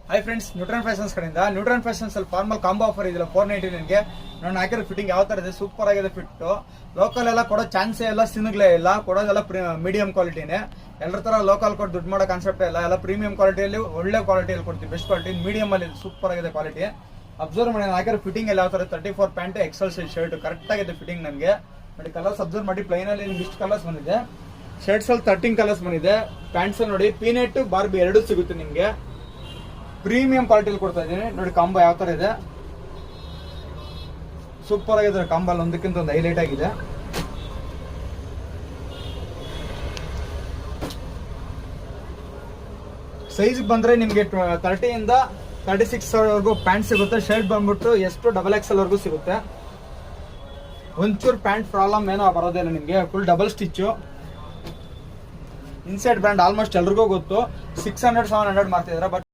Hi friends, neutron fashions ಕಡೆಯಿಂದ neutron fashions ಅಲ್ಲಿ formal combo offer ಇದೆಯಲ್ಲ 499 ನಾನು ಹಾಕಿರೋ ಫಿಟ್ಟಿಂಗ್ ಯಾವ ತರ ಇದೆ, ಸೂಪರ್ ಆಗಿದೆ ಫಿಟ್. ಲೋಕಲ್ ಎಲ್ಲ ಕೊಡೋ ಚಾನ್ಸೇ ಇಲ್ಲ, ಸಿನುಗ್ಲೇ ಇಲ್ಲ, ಕೊಡೋದೆಲ್ಲ ಮೀಡಿಯಂ ಕ್ವಾಲಿಟಿನೇ. ಎಲ್ಲರ ತರ ಲೋಕಲ್ ಕೊಟ್ಟು ದುಡ್ಡು ಮಾಡೋ ಕಾನ್ಸೆಪ್ಟ್ ಇಲ್ಲ, ಎಲ್ಲ ಪ್ರೀಮಿಯಂ ಕ್ವಾಲಿಟಿಯಲ್ಲಿ ಒಳ್ಳೆ ಕ್ವಾಲಿಟಿಯಲ್ಲಿ ಕೊಡ್ತೀವಿ, ಬೆಸ್ಟ್ ಕ್ವಾಲಿಟಿ. ಮೀಡಿಯಂ ಅಲ್ಲಿ ಸೂಪರ್ ಆಗಿದೆ ಕ್ವಾಲಿಟಿ. ಅಬ್ಸರ್ವ್ ಮಾಡಿ, ನಾನು ಹಾಕಿರೋ ಫಿಟ್ಟಿಂಗ್ ಎಲ್ಲ ಯಾವ ತರ 34 pant XL size shirt correct ಆಗಿದೆ ಫಿಟ್ಟಿಂಗ್. ನನಗೆ ನೋಡಿ ಕಲರ್ಸ್ ಅಬ್ಸರ್ವ್ ಮಾಡಿ, ಪ್ಲೈನ್ ಅಲ್ಲಿ ಇಷ್ಟು ಕಲರ್ಸ್ ಬಂದಿದೆ, ಶರ್ಟ್ಸ್ ಅಲ್ಲಿ 13 ಕಲರ್ಸ್ ಬಂದಿದೆ. ಪ್ಯಾಂಟ್ಸ್ ಅಲ್ಲಿ ನೋಡಿ ಪೀನೆಟ್ ಬಾರ್ಬಿ ಎರಡು ಸಿಗುತ್ತೆ ನಿಮ್ಗೆ. ಪ್ರೀಮಿಯಂ ಕ್ವಾಲಿಟಿಯಲ್ಲಿ ಕೊಡ್ತಾ ಇದೀನಿ. ನೋಡಿ ಕಾಂಬೋ ಯಾವ ತರ ಇದೆ, ಸೂಪರ್ ಆಗಿದೆ ಕಾಂಬೋ, ಅಲ್ಲಿ ಒಂದಕ್ಕಿಂತ ಒಂದು ಹೈಲೈಟ್ ಆಗಿದೆ. ಸೈಜ್ ಬಂದ್ರೆ ನಿಮ್ಗೆ 30 ಇಂದ 36 ವರೆಗೂ ಪ್ಯಾಂಟ್ ಸಿಗುತ್ತೆ. ಶರ್ಟ್ ಬಂದ್ಬಿಟ್ಟು ಎಷ್ಟು XXL ವರೆಗೂ ಸಿಗುತ್ತೆ. ಒಂಚೂರು ಪ್ಯಾಂಟ್ ಪ್ರಾಬ್ಲಮ್ ಏನೋ ಬರೋದಿಲ್ಲ ನಿಮ್ಗೆ. Full double stitch. Inside brand almost ಎಲ್ರಿಗೂ ಗೊತ್ತು. 600-700 ಮಾಡ್ತಿದ್ದಾರೆ. ಬಟ್